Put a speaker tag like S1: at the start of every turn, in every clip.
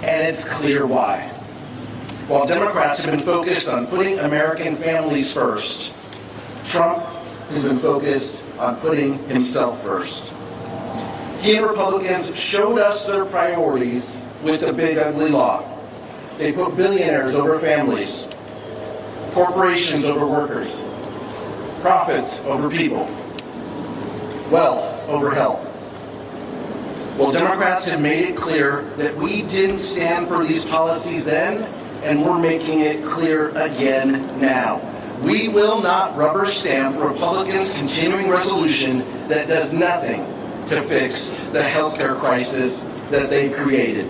S1: and it's clear why. While Democrats have been focused on putting American families first, Trump has been focused on putting himself first. He and Republicans showed us their priorities with the big ugly law. They put billionaires over families, corporations over workers, profits over people, wealth over health. Well, Democrats have made it clear that we didn't stand for these policies then, and we're making it clear again now. We will not rubber stamp Republicans' continuing resolution that does nothing to fix the healthcare crisis that they've created.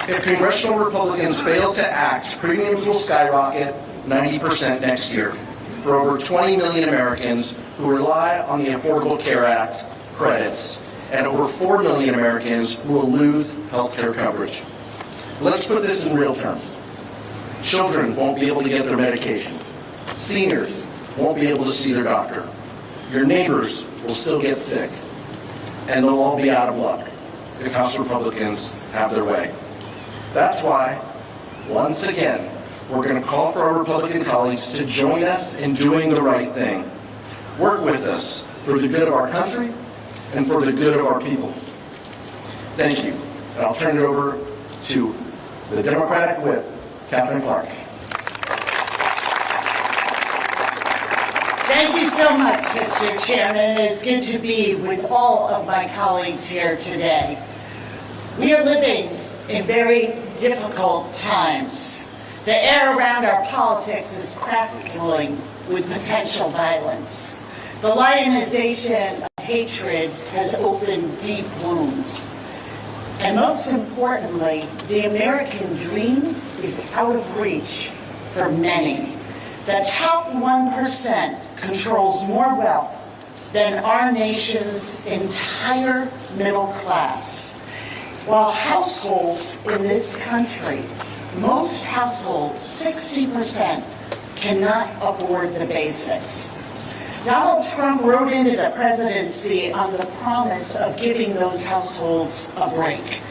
S1: If congressional Republicans fail to act, premiums will skyrocket 90% next year for over 20 million Americans who rely on the Affordable Care Act credits, and over 4 million Americans who will lose health care coverage. Let's put this in real terms. Children won't be able to get their medication. Seniors won't be able to see their doctor. Your neighbors will still get sick. And they'll all be out of luck if House Republicans have their way. That's why, once again, we're going to call for our Republican colleagues to join us in doing the right thing. Work with us for the good of our country and for the good of our people. Thank you. And I'll turn it over to the Democratic Whip, Catherine Clark.
S2: Thank you so much, Mr. Chairman. It is good to be with all of my colleagues here today. We are living in very difficult times. The air around our politics is crackling with potential violence. The lionization of hatred has opened deep wounds. And most importantly, the American dream is out of reach for many. The top 1% controls more wealth than our nation's entire middle class. While households in this country, most households, 60%, cannot afford the basics. Donald Trump rode into the presidency on the promise of giving those households a break,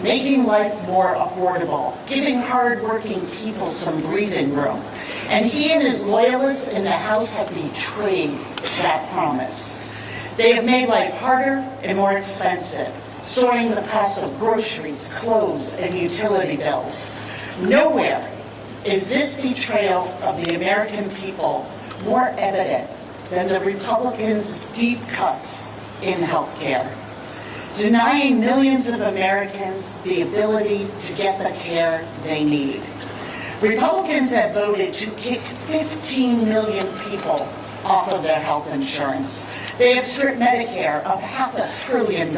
S2: making life more affordable, giving hardworking people some breathing room. And he and his loyalists in the House have betrayed that promise. They have made life harder and more expensive, soaring the cost of groceries, clothes, and utility bills. Nowhere is this betrayal of the American people more evident than the Republicans' deep cuts in health care, denying millions of Americans the ability to get the care they need. Republicans have voted to kick 15 million people off of their health insurance. They have stripped Medicare of $500 billion.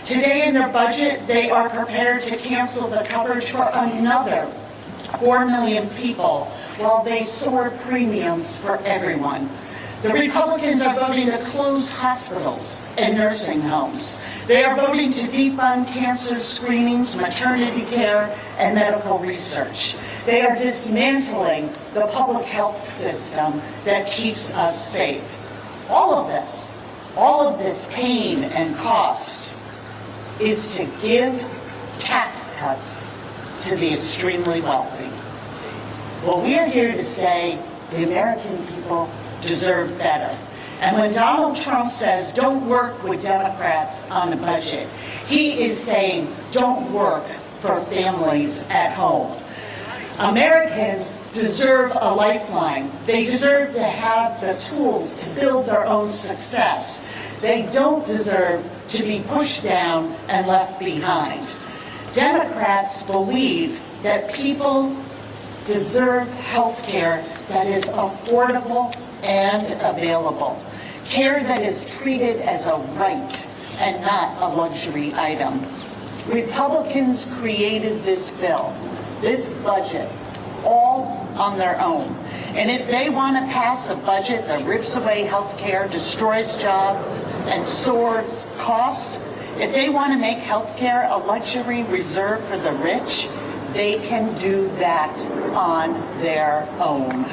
S2: Today in their budget, they are prepared to cancel the coverage for another 4 million people while they soar premiums for everyone. The Republicans are voting to close hospitals and nursing homes. They are voting to defund cancer screenings, maternity care, and medical research. They are dismantling the public health system that keeps us safe. All of this pain and cost is to give tax cuts to the extremely wealthy. Well, we are here to say the American people deserve better. And when Donald Trump says, don't work with Democrats on a budget, he is saying, don't work for families at home. Americans deserve a lifeline. They deserve to have the tools to build their own success. They don't deserve to be pushed down and left behind. Democrats believe that people deserve health care that is affordable and available. Care that is treated as a right and not a luxury item. Republicans created this bill, this budget, all on their own. And if they want to pass a budget that rips away health care, destroys jobs, and soars costs, if they want to make health care a luxury reserved for the rich, they can do that on their own.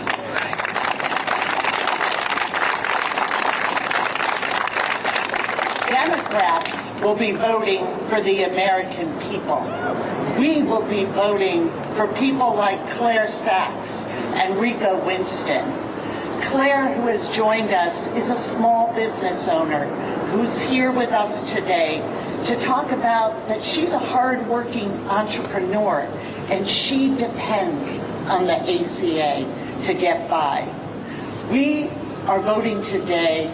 S2: Democrats will be voting for the American people. We will be voting for people like Claire Saxs and Rico Winston. Claire, who has joined us, is a small business owner who's here with us today to talk about that she's a hard-working entrepreneur and she depends on the ACA to get by. We are voting today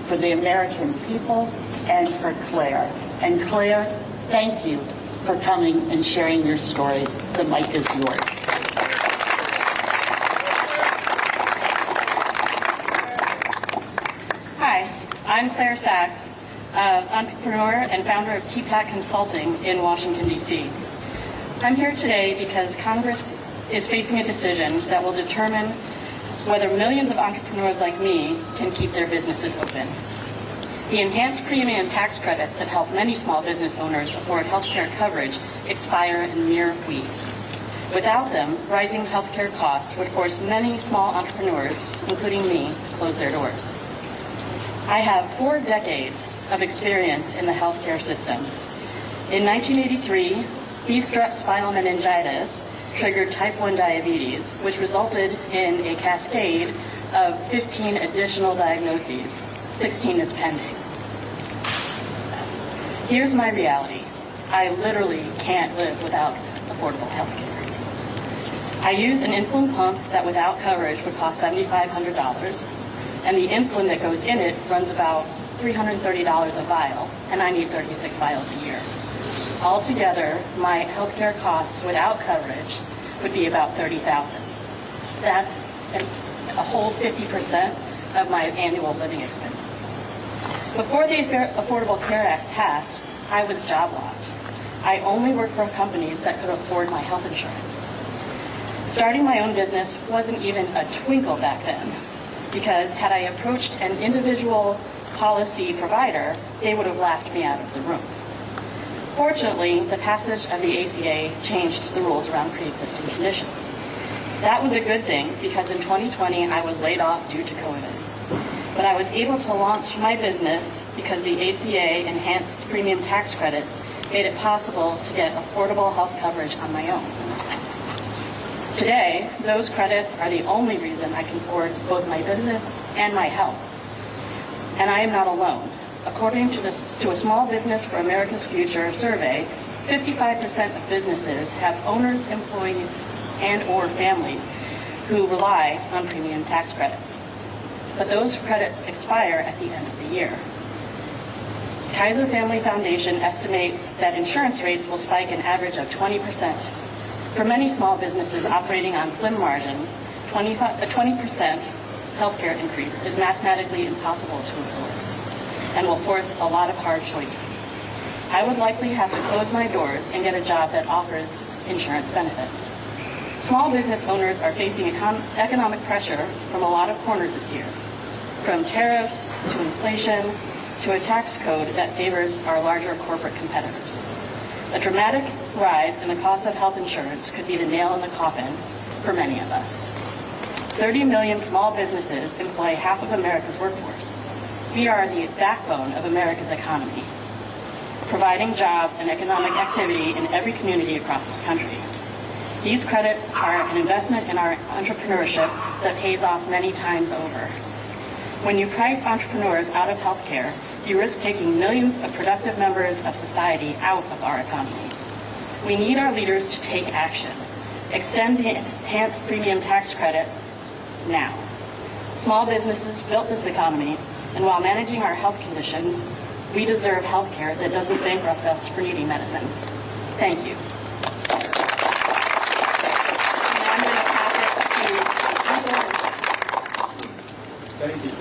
S2: for the American people and for Claire. And Claire, thank you for coming and sharing your story. The mic is yours.
S3: Hi, I'm Claire Saxs, entrepreneur and founder of TPAC Consulting in Washington, D.C. I'm here today because Congress is facing a decision that will determine whether millions of entrepreneurs like me can keep their businesses open. The enhanced premium tax credits that help many small business owners afford health care coverage expire in mere weeks. Without them, rising health care costs would force many small entrepreneurs, including me, to close their doors. I have 4 decades of experience in the healthcare system. In 1983, B-strep spinal meningitis triggered type 1 diabetes, which resulted in a cascade of 15 additional diagnoses. 16 is pending. Here's my reality. I literally can't live without affordable health care. I use an insulin pump that without coverage would cost $7,500, and the insulin that goes in it runs about $330 a vial, and I need 36 vials a year. Altogether, my health care costs without coverage would be about $30,000. That's a whole 50% of my annual living expenses. Before the Affordable Care Act passed, I was job locked. I only worked for companies that could afford my health insurance. Starting my own business wasn't even a twinkle back then, because had I approached an individual policy provider, they would have laughed me out of the room. Fortunately, the passage of the ACA changed the rules around pre-existing conditions. That was a good thing because in 2020 I was laid off due to COVID. But I was able to launch my business because the ACA enhanced premium tax credits made it possible to get affordable health coverage on my own. Today, those credits are the only reason I can afford both my business and my health. And I am not alone. According to a Small Business for America's Future survey, 55% of businesses have owners, employees, and or families who rely on premium tax credits. But those credits expire at the end of the year. Kaiser Family Foundation estimates that insurance rates will spike an average of 20%. For many small businesses operating on slim margins, a 20% healthcare increase is mathematically impossible to absorb and will force a lot of hard choices. I would likely have to close my doors and get a job that offers insurance benefits. Small business owners are facing economic pressure from a lot of corners this year, from tariffs to inflation to a tax code that favors our larger corporate competitors. A dramatic rise in the cost of health insurance could be the nail in the coffin for many of us. 30 million small businesses employ half of America's workforce. We are the backbone of America's economy, providing jobs and economic activity in every community across this country. These credits are an investment in our entrepreneurship that pays off many times over. When you price entrepreneurs out of healthcare, you risk taking millions of productive members of society out of our economy. We need our leaders to take action. Extend the enhanced premium tax credits now. Small businesses built this economy, and while managing our health conditions, we deserve health care that doesn't bankrupt us for needing medicine. Thank you. And I'm going to pass it to
S4: Thank you.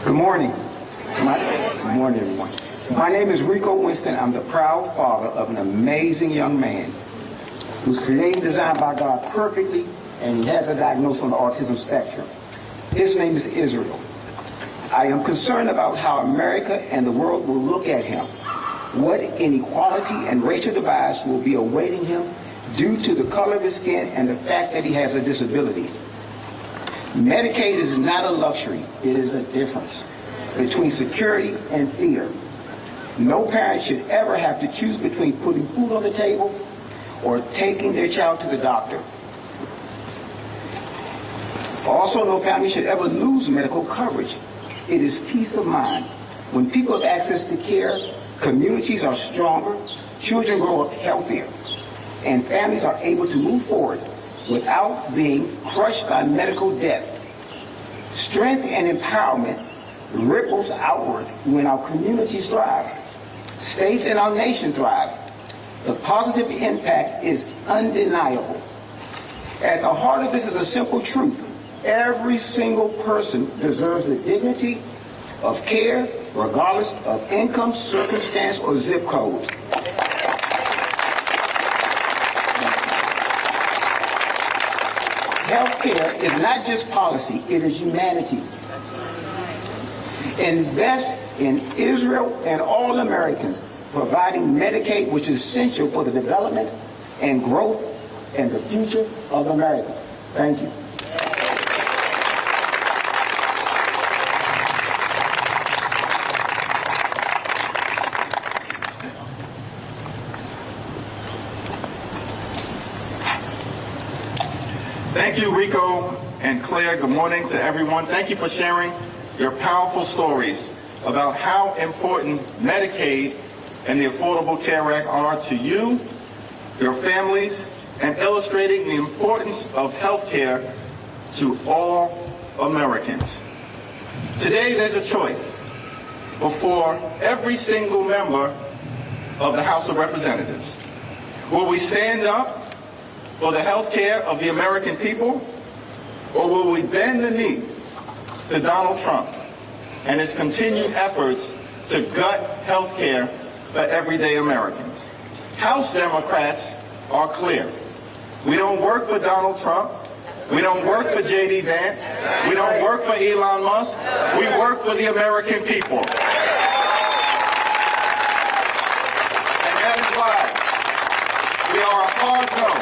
S4: Good morning. Good morning, everyone. My name is Rico Winston. I'm the proud father of an amazing young man who's created and designed by God perfectly, and he has a diagnosis on the autism spectrum. His name is Israel. I am concerned about how America and the world will look at him. What inequality and racial divides will be awaiting him due to the color of his skin and the fact that he has a disability. Medicaid is not a luxury, it is a difference. between security and fear. No parent should ever have to choose between putting food on the table or taking their child to the doctor. Also, no family should ever lose medical coverage. It is peace of mind. When people have access to care, communities are stronger, children grow up healthier, and families are able to move forward without being crushed by medical debt. Strength and empowerment ripples outward when our communities thrive. States and our nation thrive. The positive impact is undeniable. At the heart of this is a simple truth. Every single person deserves the dignity of care, regardless of income, circumstance, or zip code. Healthcare is not just policy, it is humanity. Invest in Israel and all Americans, providing Medicaid, which is essential for the development and growth and the future of America. Thank you.
S5: Thank you, Rico and Claire. Good morning to everyone. Thank you for sharing your powerful stories about how important Medicaid and the Affordable Care Act are to you, your families, and illustrating the importance of health care to all Americans. Today, there's a choice before every single member of the House of Representatives. Will we stand up for the health care of the American people, or will we bend the knee to Donald Trump and his continued efforts to gut health care for everyday Americans? House Democrats are clear. We don't work for Donald Trump. We don't work for J.D. Vance. We don't work for Elon Musk. We work for the American people. And that is why we are a hard no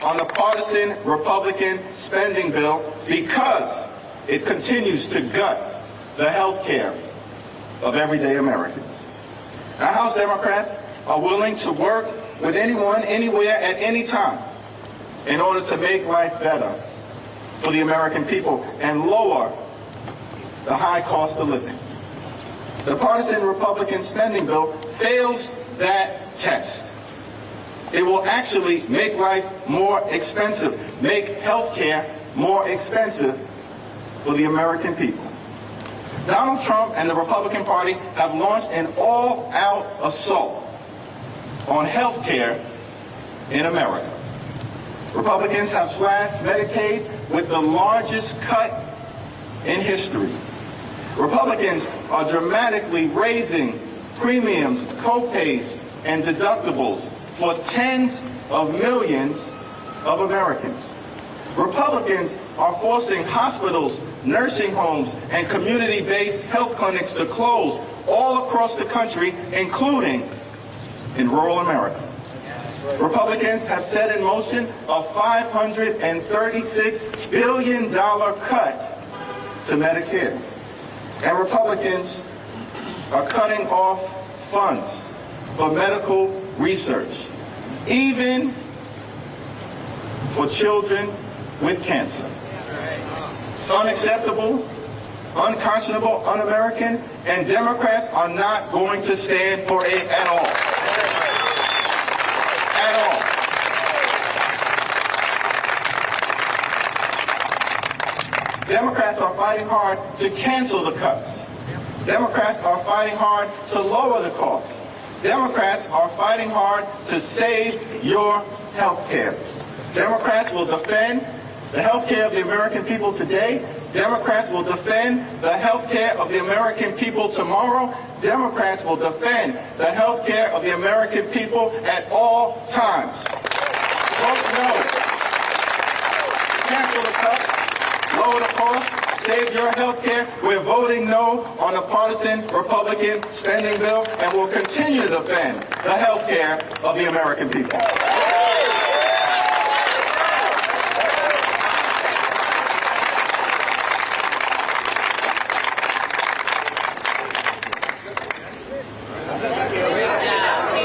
S5: on the partisan Republican spending bill, because it continues to gut the health care of everyday Americans. Now, House Democrats are willing to work with anyone, anywhere, at any time in order to make life better for the American people and lower the high cost of living. The partisan Republican spending bill fails that test. It will actually make life more expensive, make health care more expensive for the American people. Donald Trump and the Republican Party have launched an all-out assault on health care in America. Republicans have slashed Medicaid with the largest cut in history. Republicans are dramatically raising premiums, co-pays, and deductibles for tens of millions of Americans. Republicans are forcing hospitals, nursing homes, and community-based health clinics to close all across the country, including in rural America. Republicans have set in motion a $536 billion cut to Medicare. And Republicans are cutting off funds for medical research, even for children with cancer. It's unacceptable, unconscionable, un-American, and Democrats are not going to stand for it at all. At all. Democrats are fighting hard to cancel the cuts. Democrats are fighting hard to lower the costs. Democrats are fighting hard to save your health care. Democrats will defend the health care of the American people today. Democrats will defend the health care of the American people tomorrow. Democrats will defend the health care of the American people at all times. Vote no. Cancel the cuts, lower the cost, save your health care. We're voting no on the partisan Republican spending bill, and we'll continue to defend the health care of the American people.